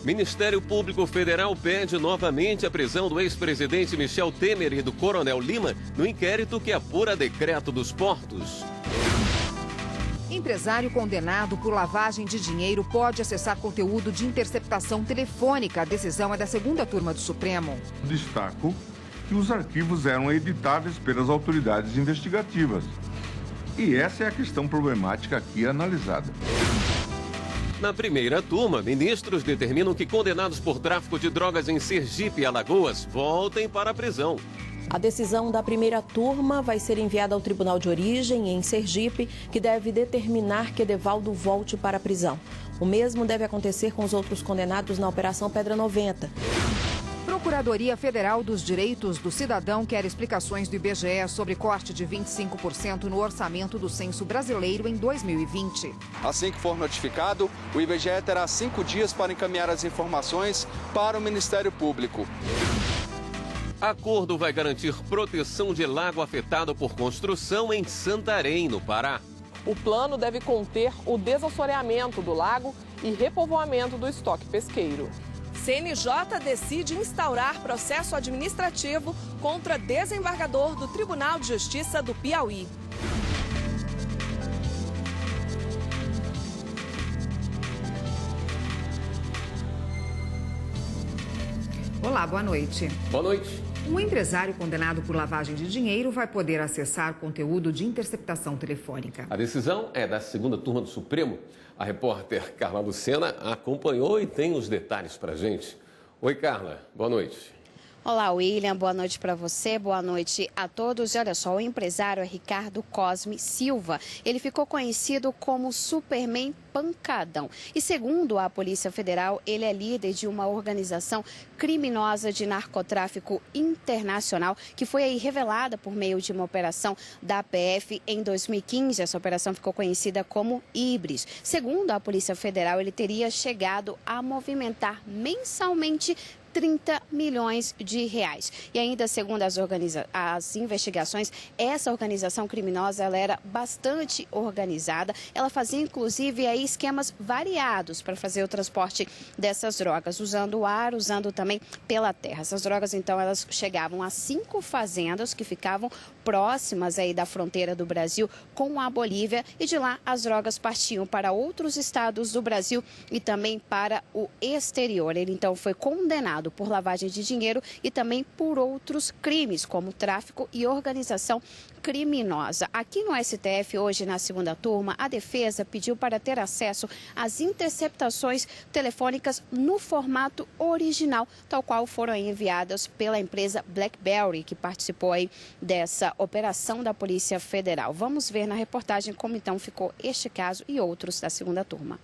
Ministério Público Federal pede novamente a prisão do ex-presidente Michel Temer e do coronel Lima no inquérito que apura decreto dos portos. Empresário condenado por lavagem de dinheiro pode acessar conteúdo de interceptação telefônica. A decisão é da segunda turma do Supremo. Destaco que os arquivos eram editáveis pelas autoridades investigativas. E essa é a questão problemática aqui analisada. Na primeira turma, ministros determinam que condenados por tráfico de drogas em Sergipe e Alagoas voltem para a prisão. A decisão da primeira turma vai ser enviada ao Tribunal de Origem, em Sergipe, que deve determinar que Edevaldo volte para a prisão. O mesmo deve acontecer com os outros condenados na Operação Pedra 90. Procuradoria Federal dos Direitos do Cidadão quer explicações do IBGE sobre corte de 25% no orçamento do censo brasileiro em 2020. Assim que for notificado, o IBGE terá 5 dias para encaminhar as informações para o Ministério Público. Acordo vai garantir proteção de lago afetado por construção em Santarém, no Pará. O plano deve conter o desassoreamento do lago e repovoamento do estoque pesqueiro. CNJ decide instaurar processo administrativo contra desembargador do Tribunal de Justiça do Piauí. Olá, boa noite. Boa noite. Um empresário condenado por lavagem de dinheiro vai poder acessar conteúdo de interceptação telefônica. A decisão é da segunda turma do Supremo. A repórter Carla Lucena acompanhou e tem os detalhes pra gente. Oi, Carla. Boa noite. Olá, William. Boa noite para você, boa noite a todos. E olha só, o empresário é Ricardo Cosme Silva. Ele ficou conhecido como Superman Pancadão. E segundo a Polícia Federal, ele é líder de uma organização criminosa de narcotráfico internacional que foi aí revelada por meio de uma operação da PF em 2015. Essa operação ficou conhecida como Ibris. Segundo a Polícia Federal, ele teria chegado a movimentar mensalmente 30 milhões de reais. E ainda, segundo as investigações, essa organização criminosa ela era bastante organizada. Ela fazia, inclusive, aí, esquemas variados para fazer o transporte dessas drogas, usando o ar, usando também pela terra. Essas drogas, então, elas chegavam a 5 fazendas que ficavam próximas aí da fronteira do Brasil com a Bolívia, e de lá as drogas partiam para outros estados do Brasil e também para o exterior. Ele, então, foi condenado por lavagem de dinheiro e também por outros crimes, como tráfico e organização criminosa. Aqui no STF, hoje, na segunda turma, a defesa pediu para ter acesso às interceptações telefônicas no formato original, tal qual foram enviadas pela empresa BlackBerry, que participou aí dessa operação da Polícia Federal. Vamos ver na reportagem como então ficou este caso e outros da segunda turma.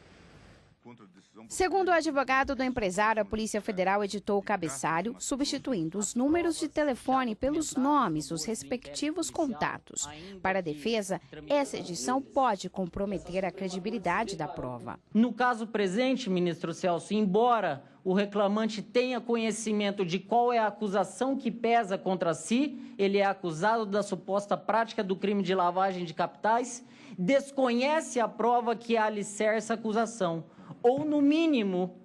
Segundo o advogado do empresário, a Polícia Federal editou o cabeçalho, substituindo os números de telefone pelos nomes dos respectivos contatos. Para a defesa, essa edição pode comprometer a credibilidade da prova. No caso presente, ministro Celso, embora o reclamante tenha conhecimento de qual é a acusação que pesa contra si, ele é acusado da suposta prática do crime de lavagem de capitais, desconhece a prova que alicerça a acusação, ou, no mínimo,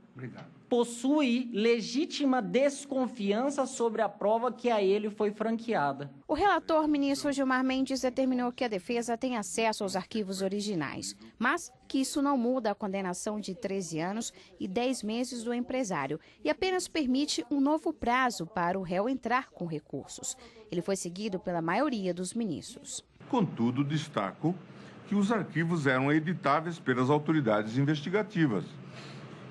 possui legítima desconfiança sobre a prova que a ele foi franqueada. O relator, ministro Gilmar Mendes, determinou que a defesa tenha acesso aos arquivos originais, mas que isso não muda a condenação de 13 anos e 10 meses do empresário e apenas permite um novo prazo para o réu entrar com recursos. Ele foi seguido pela maioria dos ministros. Contudo, destaco que os arquivos eram editáveis pelas autoridades investigativas.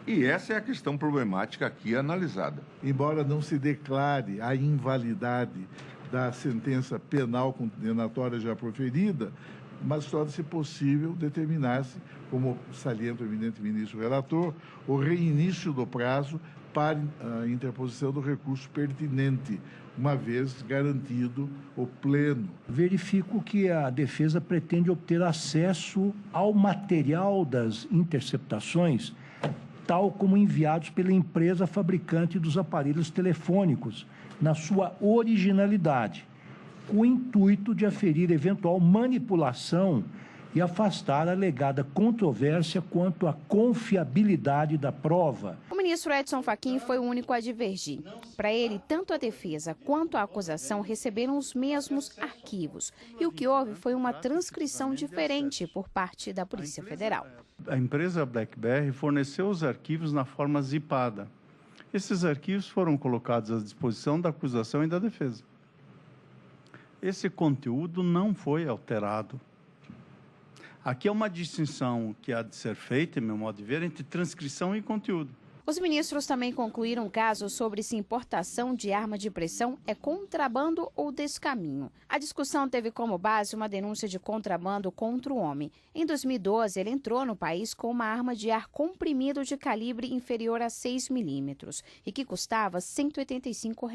E essa é a questão problemática aqui analisada. Embora não se declare a invalidade da sentença penal condenatória já proferida, mas torna-se possível determinar-se, como salienta o eminente ministro relator, o reinício do prazo para a interposição do recurso pertinente, uma vez garantido o pleno. Verifico que a defesa pretende obter acesso ao material das interceptações, tal como enviados pela empresa fabricante dos aparelhos telefônicos, na sua originalidade, com o intuito de aferir eventual manipulação e afastar a alegada controvérsia quanto à confiabilidade da prova. O ministro Edson Fachin foi o único a divergir. Para ele, tanto a defesa quanto a acusação receberam os mesmos arquivos. E o que houve foi uma transcrição diferente por parte da Polícia Federal. A empresa BlackBerry forneceu os arquivos na forma zipada. Esses arquivos foram colocados à disposição da acusação e da defesa. Esse conteúdo não foi alterado. Aqui é uma distinção que há de ser feita, em meu modo de ver, entre transcrição e conteúdo. Os ministros também concluíram casos sobre se importação de arma de pressão é contrabando ou descaminho. A discussão teve como base uma denúncia de contrabando contra o homem. Em 2012, ele entrou no país com uma arma de ar comprimido de calibre inferior a 6 milímetros e que custava R$ 185.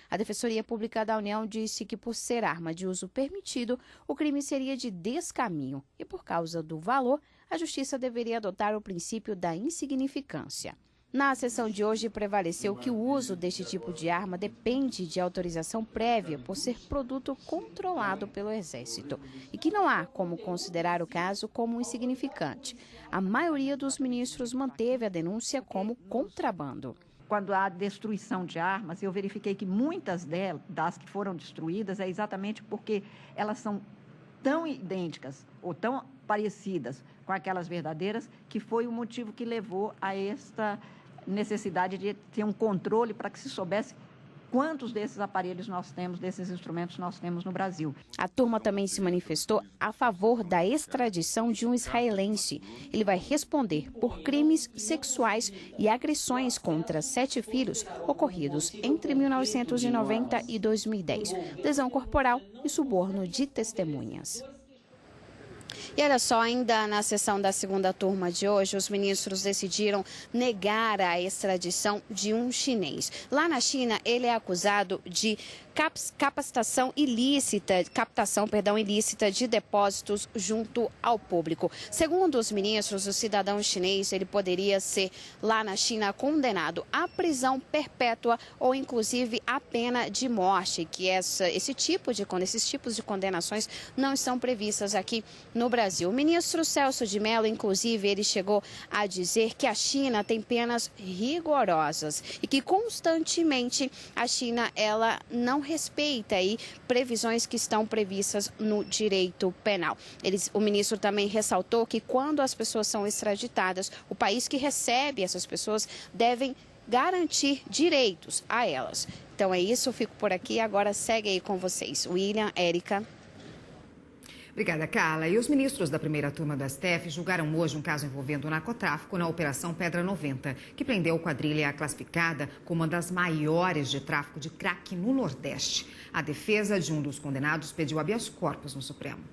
A Defensoria Pública da União disse que, por ser arma de uso permitido, o crime seria de descaminho e, por causa do valor, a Justiça deveria adotar o princípio da insignificância. Na sessão de hoje, prevaleceu que o uso deste tipo de arma depende de autorização prévia por ser produto controlado pelo Exército e que não há como considerar o caso como insignificante. A maioria dos ministros manteve a denúncia como contrabando. Quando há destruição de armas, eu verifiquei que muitas das que foram destruídas é exatamente porque elas são tão idênticas ou tão parecidas com aquelas verdadeiras que foi o motivo que levou a esta necessidade de ter um controle para que se soubesse quantos desses aparelhos nós temos, desses instrumentos nós temos no Brasil. A turma também se manifestou a favor da extradição de um israelense. Ele vai responder por crimes sexuais e agressões contra 7 filhos ocorridos entre 1990 e 2010. Lesão corporal e suborno de testemunhas. E olha só, ainda na sessão da segunda turma de hoje, os ministros decidiram negar a extradição de um chinês. Lá na China, ele é acusado de captação ilícita de depósitos junto ao público. Segundo os ministros, o cidadão chinês ele poderia ser lá na China condenado à prisão perpétua ou inclusive à pena de morte, que esses tipos de condenações não estão previstas aqui no Brasil. O ministro Celso de Mello, inclusive, ele chegou a dizer que a China tem penas rigorosas e que constantemente a China ela não respeita aí previsões que estão previstas no direito penal. O ministro também ressaltou que quando as pessoas são extraditadas, o país que recebe essas pessoas devem garantir direitos a elas. Então é isso, eu fico por aqui, agora segue aí com vocês. William, Érica. Obrigada, Carla. E os ministros da primeira turma do STF julgaram hoje um caso envolvendo o narcotráfico na Operação Pedra 90, que prendeu a quadrilha classificada como uma das maiores de tráfico de crack no Nordeste. A defesa de um dos condenados pediu habeas corpus no Supremo.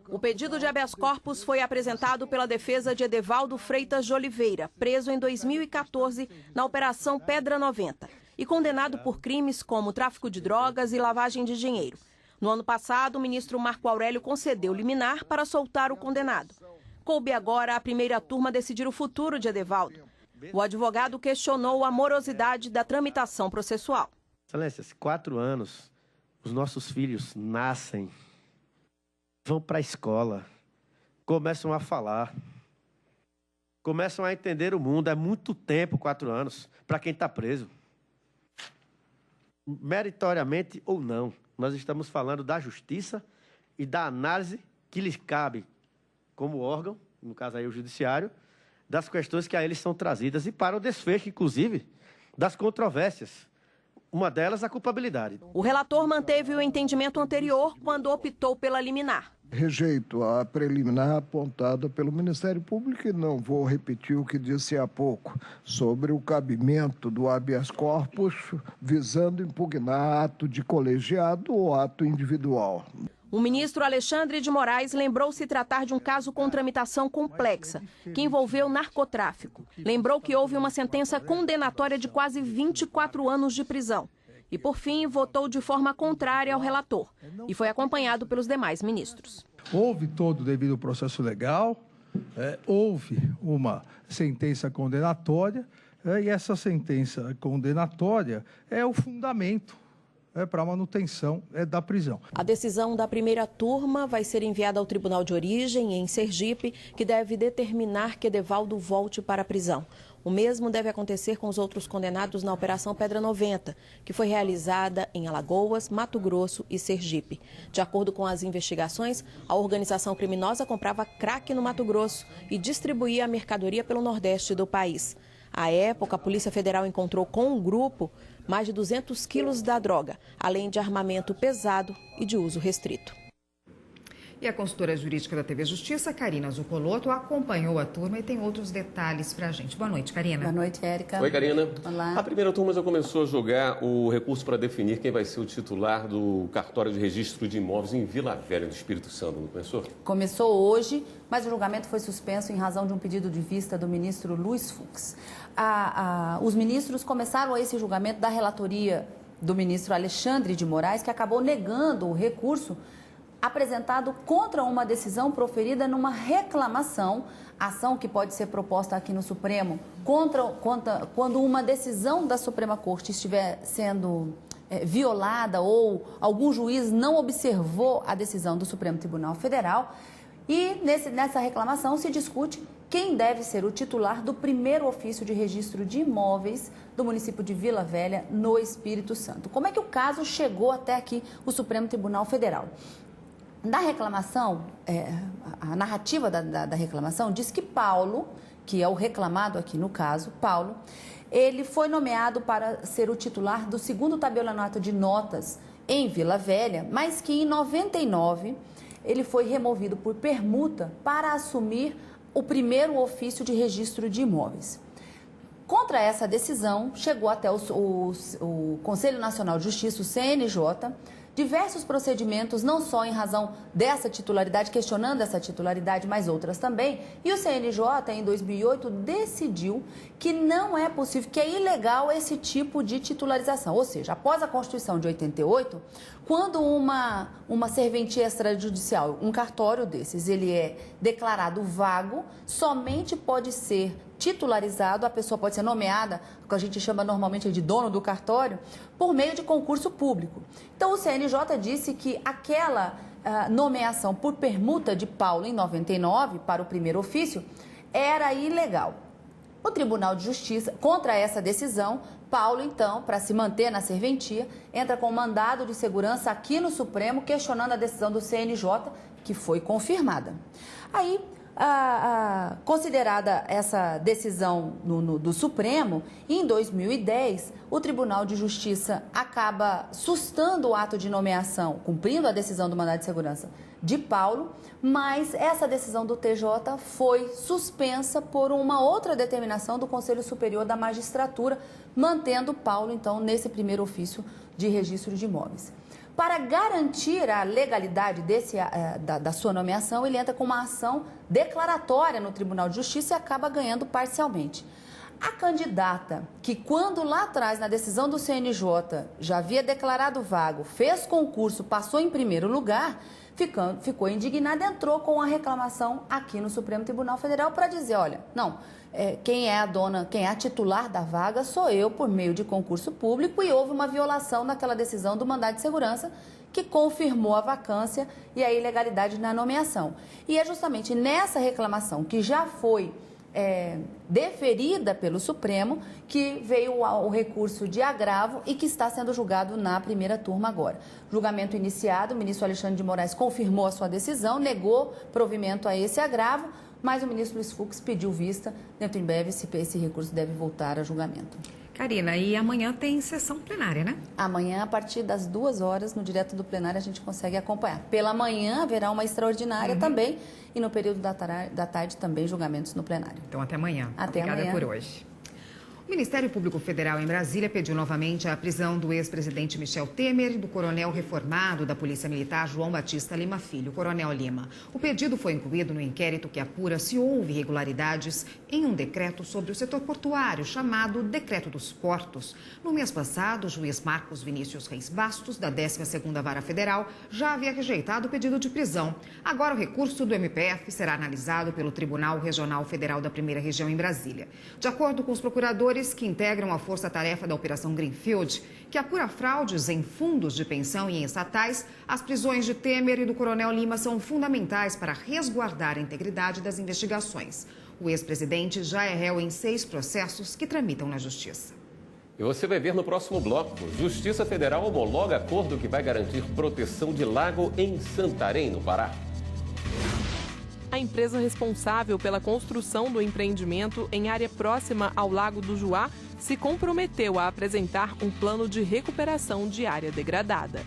O pedido de habeas corpus foi apresentado pela defesa de Edevaldo Freitas de Oliveira, preso em 2014 na Operação Pedra 90 e condenado por crimes como tráfico de drogas e lavagem de dinheiro. No ano passado, o ministro Marco Aurélio concedeu liminar para soltar o condenado. Coube agora à primeira turma decidir o futuro de Edevaldo. O advogado questionou a morosidade da tramitação processual. Excelência, 4 anos, os nossos filhos nascem, vão para a escola, começam a falar, começam a entender o mundo. É muito tempo, 4 anos, para quem está preso. Meritoriamente ou não. Nós estamos falando da justiça e da análise que lhes cabe como órgão, no caso aí o judiciário, das questões que a eles são trazidas e para o desfecho, inclusive, das controvérsias. Uma delas, a culpabilidade. O relator manteve o entendimento anterior quando optou pela liminar. Rejeito a preliminar apontada pelo Ministério Público e não vou repetir o que disse há pouco sobre o cabimento do habeas corpus visando impugnar ato de colegiado ou ato individual. O ministro Alexandre de Moraes lembrou se tratar de um caso com tramitação complexa, que envolveu narcotráfico. Lembrou que houve uma sentença condenatória de quase 24 anos de prisão. E, por fim, votou de forma contrária ao relator e foi acompanhado pelos demais ministros. Houve todo o devido processo legal, houve uma sentença condenatória e essa sentença condenatória é o fundamento para a manutenção da prisão. A decisão da primeira turma vai ser enviada ao Tribunal de Origem, em Sergipe, que deve determinar que Edevaldo volte para a prisão. O mesmo deve acontecer com os outros condenados na Operação Pedra 90, que foi realizada em Alagoas, Mato Grosso e Sergipe. De acordo com as investigações, a organização criminosa comprava crack no Mato Grosso e distribuía a mercadoria pelo Nordeste do país. À época, a Polícia Federal encontrou com o grupo mais de 200 quilos da droga, além de armamento pesado e de uso restrito. E a consultora jurídica da TV Justiça, Karina Zucolotto, acompanhou a turma e tem outros detalhes para a gente. Boa noite, Karina. Boa noite, Érica. Oi, Karina. Olá. A primeira turma já começou a julgar o recurso para definir quem vai ser o titular do cartório de registro de imóveis em Vila Velha, do Espírito Santo. Não começou? Começou hoje, mas o julgamento foi suspenso em razão de um pedido de vista do ministro Luiz Fux. Os ministros começaram esse julgamento da relatoria do ministro Alexandre de Moraes, que acabou negando o recurso apresentado contra uma decisão proferida numa reclamação, ação que pode ser proposta aqui no Supremo, quando uma decisão da Suprema Corte estiver sendo violada ou algum juiz não observou a decisão do Supremo Tribunal Federal. E nessa reclamação se discute quem deve ser o titular do primeiro ofício de registro de imóveis do município de Vila Velha, no Espírito Santo. Como é que o caso chegou até aqui, o Supremo Tribunal Federal? Na reclamação, a narrativa da reclamação diz que Paulo, que é o reclamado aqui no caso, Paulo, ele foi nomeado para ser o titular do segundo tabelionato de notas em Vila Velha, mas que em 99 ele foi removido por permuta para assumir o primeiro ofício de registro de imóveis. Contra essa decisão, chegou até o Conselho Nacional de Justiça, o CNJ, diversos procedimentos, não só em razão dessa titularidade, questionando essa titularidade, mas outras também. E o CNJ, em 2008, decidiu que não é possível, que é ilegal esse tipo de titularização. Ou seja, após a Constituição de 88, quando uma serventia extrajudicial, um cartório desses, ele é declarado vago, somente pode ser titularizado, a pessoa pode ser nomeada, o que a gente chama normalmente de dono do cartório, por meio de concurso público. Então, o CNJ disse que aquela nomeação por permuta de Paulo em 99 para o primeiro ofício era ilegal. O Tribunal de Justiça, contra essa decisão, Paulo, então, para se manter na serventia, entra com mandado de segurança aqui no Supremo, questionando a decisão do CNJ, que foi confirmada. Aí, considerada essa decisão do Supremo, em 2010, o Tribunal de Justiça acaba sustando o ato de nomeação, cumprindo a decisão do mandado de segurança de Paulo, mas essa decisão do TJ foi suspensa por uma outra determinação do Conselho Superior da Magistratura, mantendo Paulo, então, nesse primeiro ofício de registro de imóveis. Para garantir a legalidade da sua nomeação, ele entra com uma ação declaratória no Tribunal de Justiça e acaba ganhando parcialmente. A candidata, que quando lá atrás, na decisão do CNJ, já havia declarado vago, fez concurso, passou em primeiro lugar, ficou indignada, entrou com a reclamação aqui no Supremo Tribunal Federal para dizer, olha, não, quem é a titular da vaga sou eu por meio de concurso público e houve uma violação daquela decisão do mandado de segurança que confirmou a vacância e a ilegalidade na nomeação. E é justamente nessa reclamação que já foi deferida pelo Supremo que veio o recurso de agravo e que está sendo julgado na primeira turma agora. Julgamento iniciado, o ministro Alexandre de Moraes confirmou a sua decisão, negou provimento a esse agravo, mas o ministro Luiz Fux pediu vista, dentro em breve esse recurso deve voltar a julgamento. Karina, e amanhã tem sessão plenária, né? Amanhã, a partir das 2 horas, no direto do plenário, a gente consegue acompanhar. Pela manhã haverá uma extraordinária também e no período da tarde também julgamentos no plenário. Então, até amanhã. Até Obrigada amanhã. por hoje. O Ministério Público Federal em Brasília pediu novamente a prisão do ex-presidente Michel Temer e do coronel reformado da Polícia Militar João Batista Lima Filho, Coronel Lima. O pedido foi incluído no inquérito que apura se houve irregularidades em um decreto sobre o setor portuário, chamado Decreto dos Portos. No mês passado, o juiz Marcos Vinícius Reis Bastos, da 12ª Vara Federal, já havia rejeitado o pedido de prisão. Agora, o recurso do MPF será analisado pelo Tribunal Regional Federal da Primeira Região em Brasília. De acordo com os procuradores, servidores que integram a força-tarefa da Operação Greenfield, que apura fraudes em fundos de pensão e em estatais, as prisões de Temer e do Coronel Lima são fundamentais para resguardar a integridade das investigações. O ex-presidente já é réu em 6 processos que tramitam na Justiça. E você vai ver no próximo bloco. Justiça Federal homologa acordo que vai garantir proteção de lago em Santarém, no Pará. A empresa responsável pela construção do empreendimento em área próxima ao Lago do Juá se comprometeu a apresentar um plano de recuperação de área degradada.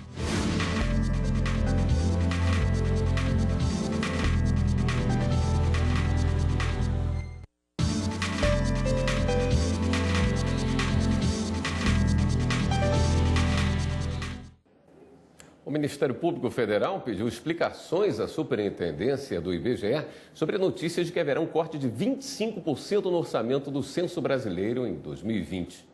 O Ministério Público Federal pediu explicações à Superintendência do IBGE sobre notícias de que haverá um corte de 25% no orçamento do Censo Brasileiro em 2020.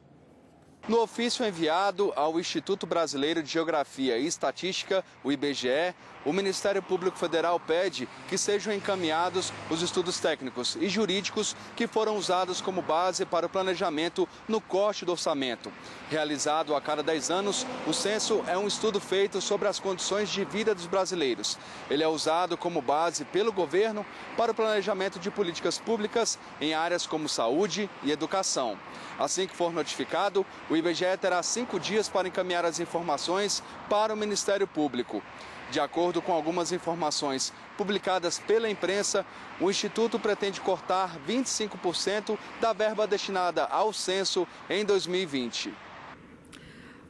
No ofício enviado ao Instituto Brasileiro de Geografia e Estatística, o IBGE, o Ministério Público Federal pede que sejam encaminhados os estudos técnicos e jurídicos que foram usados como base para o planejamento no corte do orçamento. Realizado a cada 10 anos, o censo é um estudo feito sobre as condições de vida dos brasileiros. Ele é usado como base pelo governo para o planejamento de políticas públicas em áreas como saúde e educação. Assim que for notificado, o IBGE terá 5 dias para encaminhar as informações para o Ministério Público. De acordo com algumas informações publicadas pela imprensa, o Instituto pretende cortar 25% da verba destinada ao censo em 2020.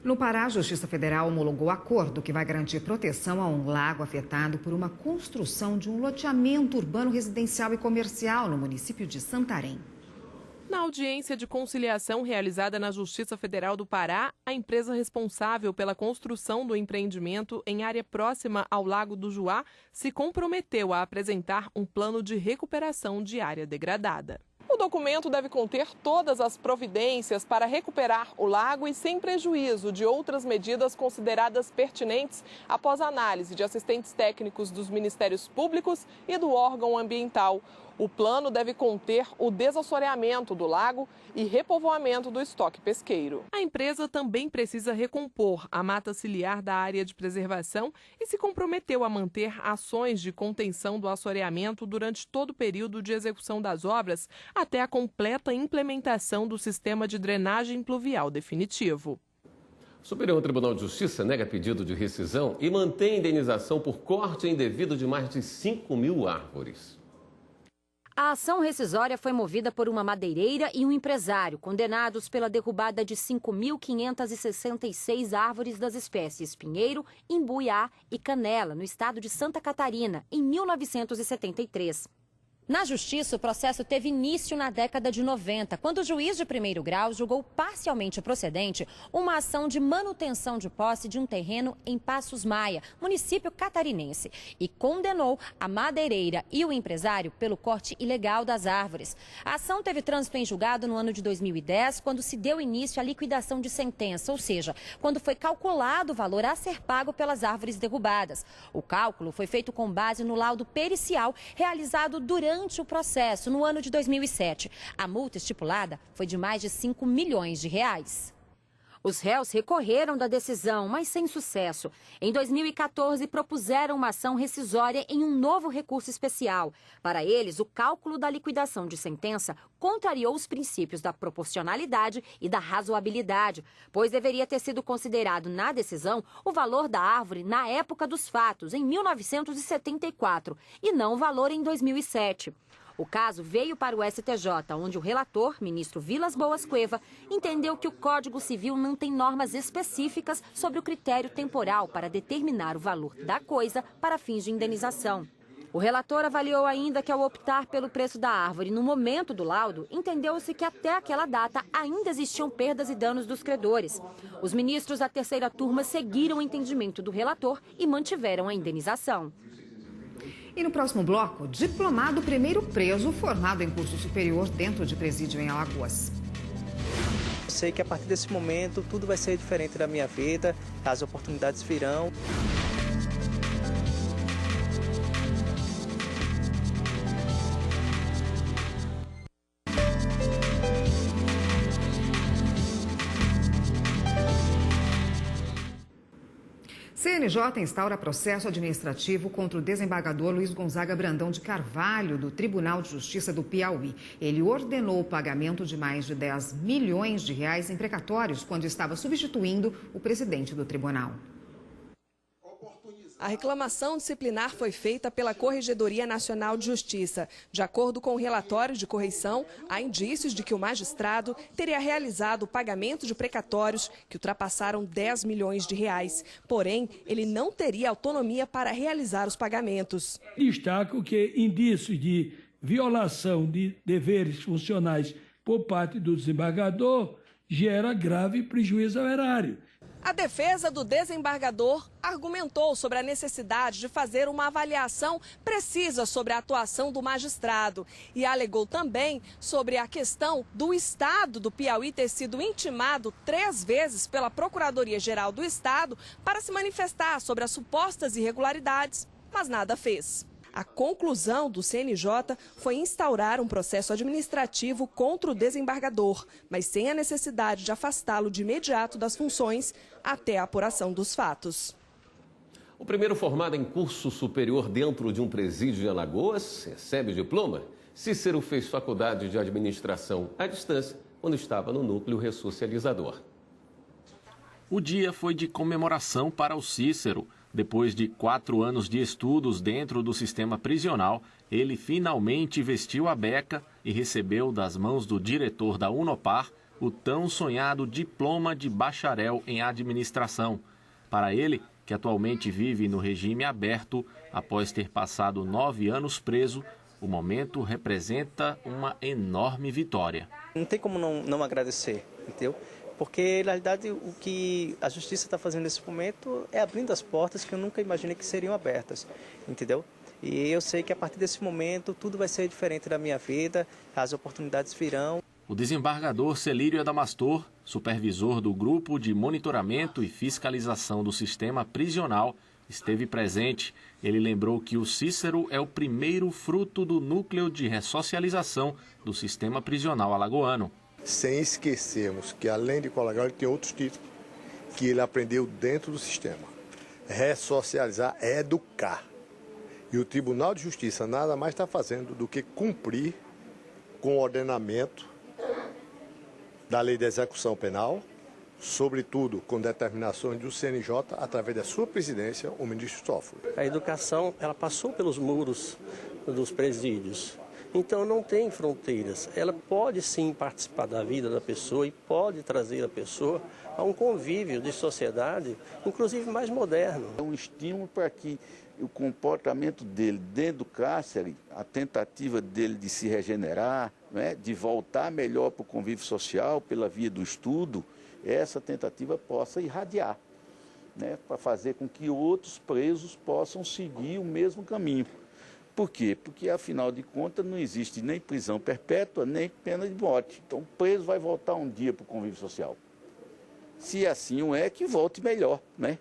No Pará, a Justiça Federal homologou acordo que vai garantir proteção a um lago afetado por uma construção de um loteamento urbano residencial e comercial no município de Santarém. Na audiência de conciliação realizada na Justiça Federal do Pará, a empresa responsável pela construção do empreendimento em área próxima ao Lago do Juá se comprometeu a apresentar um plano de recuperação de área degradada. O documento deve conter todas as providências para recuperar o lago e sem prejuízo de outras medidas consideradas pertinentes após análise de assistentes técnicos dos Ministérios Públicos e do órgão ambiental. O plano deve conter o desassoreamento do lago e repovoamento do estoque pesqueiro. A empresa também precisa recompor a mata ciliar da área de preservação e se comprometeu a manter ações de contenção do assoreamento durante todo o período de execução das obras, até a completa implementação do sistema de drenagem pluvial definitivo. O Superior Tribunal de Justiça nega pedido de rescisão e mantém indenização por corte indevido de mais de 5.000 árvores. A ação rescisória foi movida por uma madeireira e um empresário, condenados pela derrubada de 5.566 árvores das espécies pinheiro, imbuiá e canela, no estado de Santa Catarina, em 1973. Na Justiça, o processo teve início na década de 90, quando o juiz de primeiro grau julgou parcialmente procedente uma ação de manutenção de posse de um terreno em Passos Maia, município catarinense, e condenou a madeireira e o empresário pelo corte ilegal das árvores. A ação teve trânsito em julgado no ano de 2010, quando se deu início à liquidação de sentença, ou seja, quando foi calculado o valor a ser pago pelas árvores derrubadas. O cálculo foi feito com base no laudo pericial realizado durante o processo, no ano de 2007. A multa estipulada foi de mais de 5 milhões de reais. Os réus recorreram da decisão, mas sem sucesso. Em 2014, propuseram uma ação rescisória em um novo recurso especial. Para eles, o cálculo da liquidação de sentença contrariou os princípios da proporcionalidade e da razoabilidade, pois deveria ter sido considerado na decisão o valor da árvore na época dos fatos, em 1974, e não o valor em 2007. O caso veio para o STJ, onde o relator, ministro Vilas Boas Cueva, entendeu que o Código Civil não tem normas específicas sobre o critério temporal para determinar o valor da coisa para fins de indenização. O relator avaliou ainda que, ao optar pelo preço da árvore no momento do laudo, entendeu-se que até aquela data ainda existiam perdas e danos dos credores. Os ministros da terceira turma seguiram o entendimento do relator e mantiveram a indenização. E no próximo bloco, diplomado primeiro preso formado em curso superior dentro de presídio em Alagoas. Sei que a partir desse momento tudo vai ser diferente da minha vida, as oportunidades virão. CNJ instaura processo administrativo contra o desembargador Luiz Gonzaga Brandão de Carvalho, do Tribunal de Justiça do Piauí. Ele ordenou o pagamento de mais de 10 milhões de reais em precatórios quando estava substituindo o presidente do tribunal. A reclamação disciplinar foi feita pela Corregedoria Nacional de Justiça. De acordo com o relatório de correição, há indícios de que o magistrado teria realizado o pagamento de precatórios que ultrapassaram 10 milhões de reais. Porém, ele não teria autonomia para realizar os pagamentos. Destaco que indícios de violação de deveres funcionais por parte do desembargador gera grave prejuízo ao erário. A defesa do desembargador argumentou sobre a necessidade de fazer uma avaliação precisa sobre a atuação do magistrado e alegou também sobre a questão do Estado do Piauí ter sido intimado 3 vezes pela Procuradoria-Geral do Estado para se manifestar sobre as supostas irregularidades, mas nada fez. A conclusão do CNJ foi instaurar um processo administrativo contra o desembargador, mas sem a necessidade de afastá-lo de imediato das funções até a apuração dos fatos. O primeiro formado em curso superior dentro de um presídio de Alagoas recebe o diploma. Cícero fez faculdade de administração à distância quando estava no núcleo ressocializador. O dia foi de comemoração para o Cícero. Depois de 4 anos de estudos dentro do sistema prisional, ele finalmente vestiu a beca e recebeu das mãos do diretor da Unopar o tão sonhado diploma de bacharel em administração. Para ele, que atualmente vive no regime aberto, após ter passado 9 anos preso, o momento representa uma enorme vitória. Não tem como não agradecer, entendeu? Porque, na realidade, o que a justiça está fazendo nesse momento é abrindo as portas que eu nunca imaginei que seriam abertas, entendeu? E eu sei que a partir desse momento tudo vai ser diferente na minha vida, as oportunidades virão. O desembargador Celírio Adamastor, supervisor do Grupo de Monitoramento e Fiscalização do Sistema Prisional, esteve presente. Ele lembrou que o Cícero é o primeiro fruto do núcleo de ressocialização do sistema prisional alagoano. Sem esquecermos que, além de colegial, ele tem outros títulos que ele aprendeu dentro do sistema. Ressocializar é educar. E o Tribunal de Justiça nada mais está fazendo do que cumprir com o ordenamento da Lei de Execução Penal, sobretudo com determinações do CNJ, através da sua presidência, o ministro Toffoli. A educação, ela passou pelos muros dos presídios. Então não tem fronteiras, ela pode sim participar da vida da pessoa e pode trazer a pessoa a um convívio de sociedade, inclusive mais moderno. É um estímulo para que o comportamento dele dentro do cárcere, a tentativa dele de se regenerar, né, de voltar melhor para o convívio social pela via do estudo, essa tentativa possa irradiar, né, para fazer com que outros presos possam seguir o mesmo caminho. Por quê? Porque, afinal de contas, não existe nem prisão perpétua, nem pena de morte. Então, o preso vai voltar um dia para o convívio social. Se assim não é, que volte melhor, né?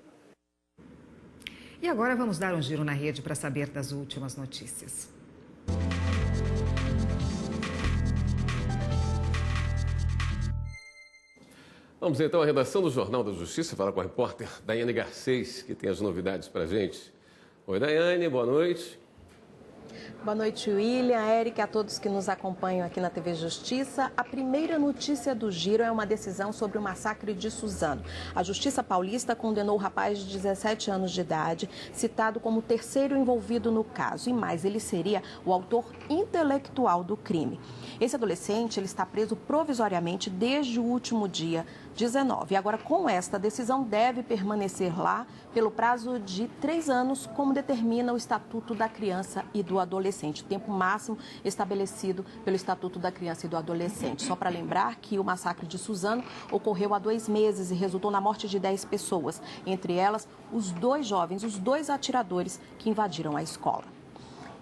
E agora vamos dar um giro na rede para saber das últimas notícias. Vamos então à redação do Jornal da Justiça, falar com a repórter Daiane Garcês, que tem as novidades para a gente. Oi, Daiane, boa noite. Boa noite, William, Érica, a todos que nos acompanham aqui na TV Justiça. A primeira notícia do giro é uma decisão sobre o massacre de Suzano. A Justiça Paulista condenou o rapaz de 17 anos de idade, citado como o terceiro envolvido no caso. E mais, ele seria o autor intelectual do crime. Esse adolescente ele está preso provisoriamente desde o último dia 19. E agora, com esta decisão, deve permanecer lá pelo prazo de 3 anos, como determina o Estatuto da Criança e do Adolescente, o tempo máximo estabelecido pelo Estatuto da Criança e do Adolescente. Só para lembrar que o massacre de Suzano ocorreu há 2 meses e resultou na morte de 10 pessoas, entre elas os 2 jovens, os 2 atiradores que invadiram a escola.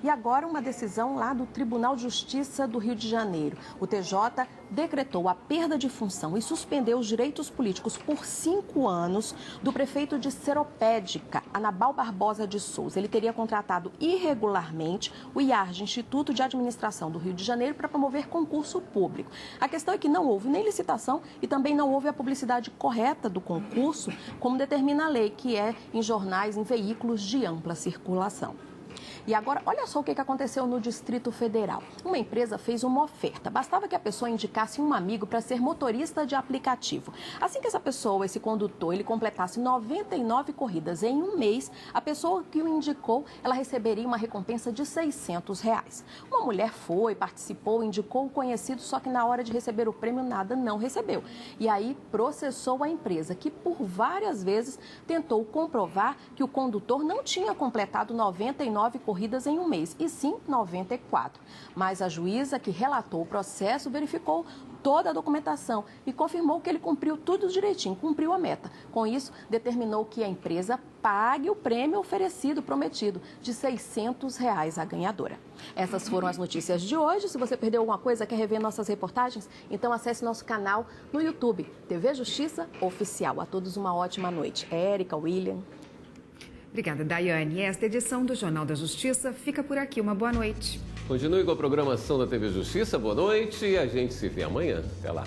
E agora uma decisão lá do Tribunal de Justiça do Rio de Janeiro. O TJ decretou a perda de função e suspendeu os direitos políticos por 5 anos do prefeito de Seropédica, Anabal Barbosa de Souza. Ele teria contratado irregularmente o IARJ, Instituto de Administração do Rio de Janeiro, para promover concurso público. A questão é que não houve nem licitação e também não houve a publicidade correta do concurso, como determina a lei, que é em jornais, em veículos de ampla circulação. E agora, olha só o que aconteceu no Distrito Federal. Uma empresa fez uma oferta. Bastava que a pessoa indicasse um amigo para ser motorista de aplicativo. Assim que essa pessoa, esse condutor, ele completasse 99 corridas em um mês, a pessoa que o indicou, ela receberia uma recompensa de R$600. Uma mulher foi, participou, indicou o conhecido, só que na hora de receber o prêmio, nada, não recebeu. E aí processou a empresa, que por várias vezes tentou comprovar que o condutor não tinha completado 99 corridas em um mês, e sim 94. Mas a juíza que relatou o processo verificou toda a documentação e confirmou que ele cumpriu tudo direitinho, cumpriu a meta. Com isso, determinou que a empresa pague o prêmio oferecido, prometido, de R$600 à ganhadora. Essas foram as notícias de hoje. Se você perdeu alguma coisa, quer rever nossas reportagens, então acesse nosso canal no YouTube, TV Justiça Oficial. A todos uma ótima noite. Érica, William. Obrigada, Daiane. Esta edição do Jornal da Justiça fica por aqui. Uma boa noite. Continue com a programação da TV Justiça. Boa noite e a gente se vê amanhã. Até lá.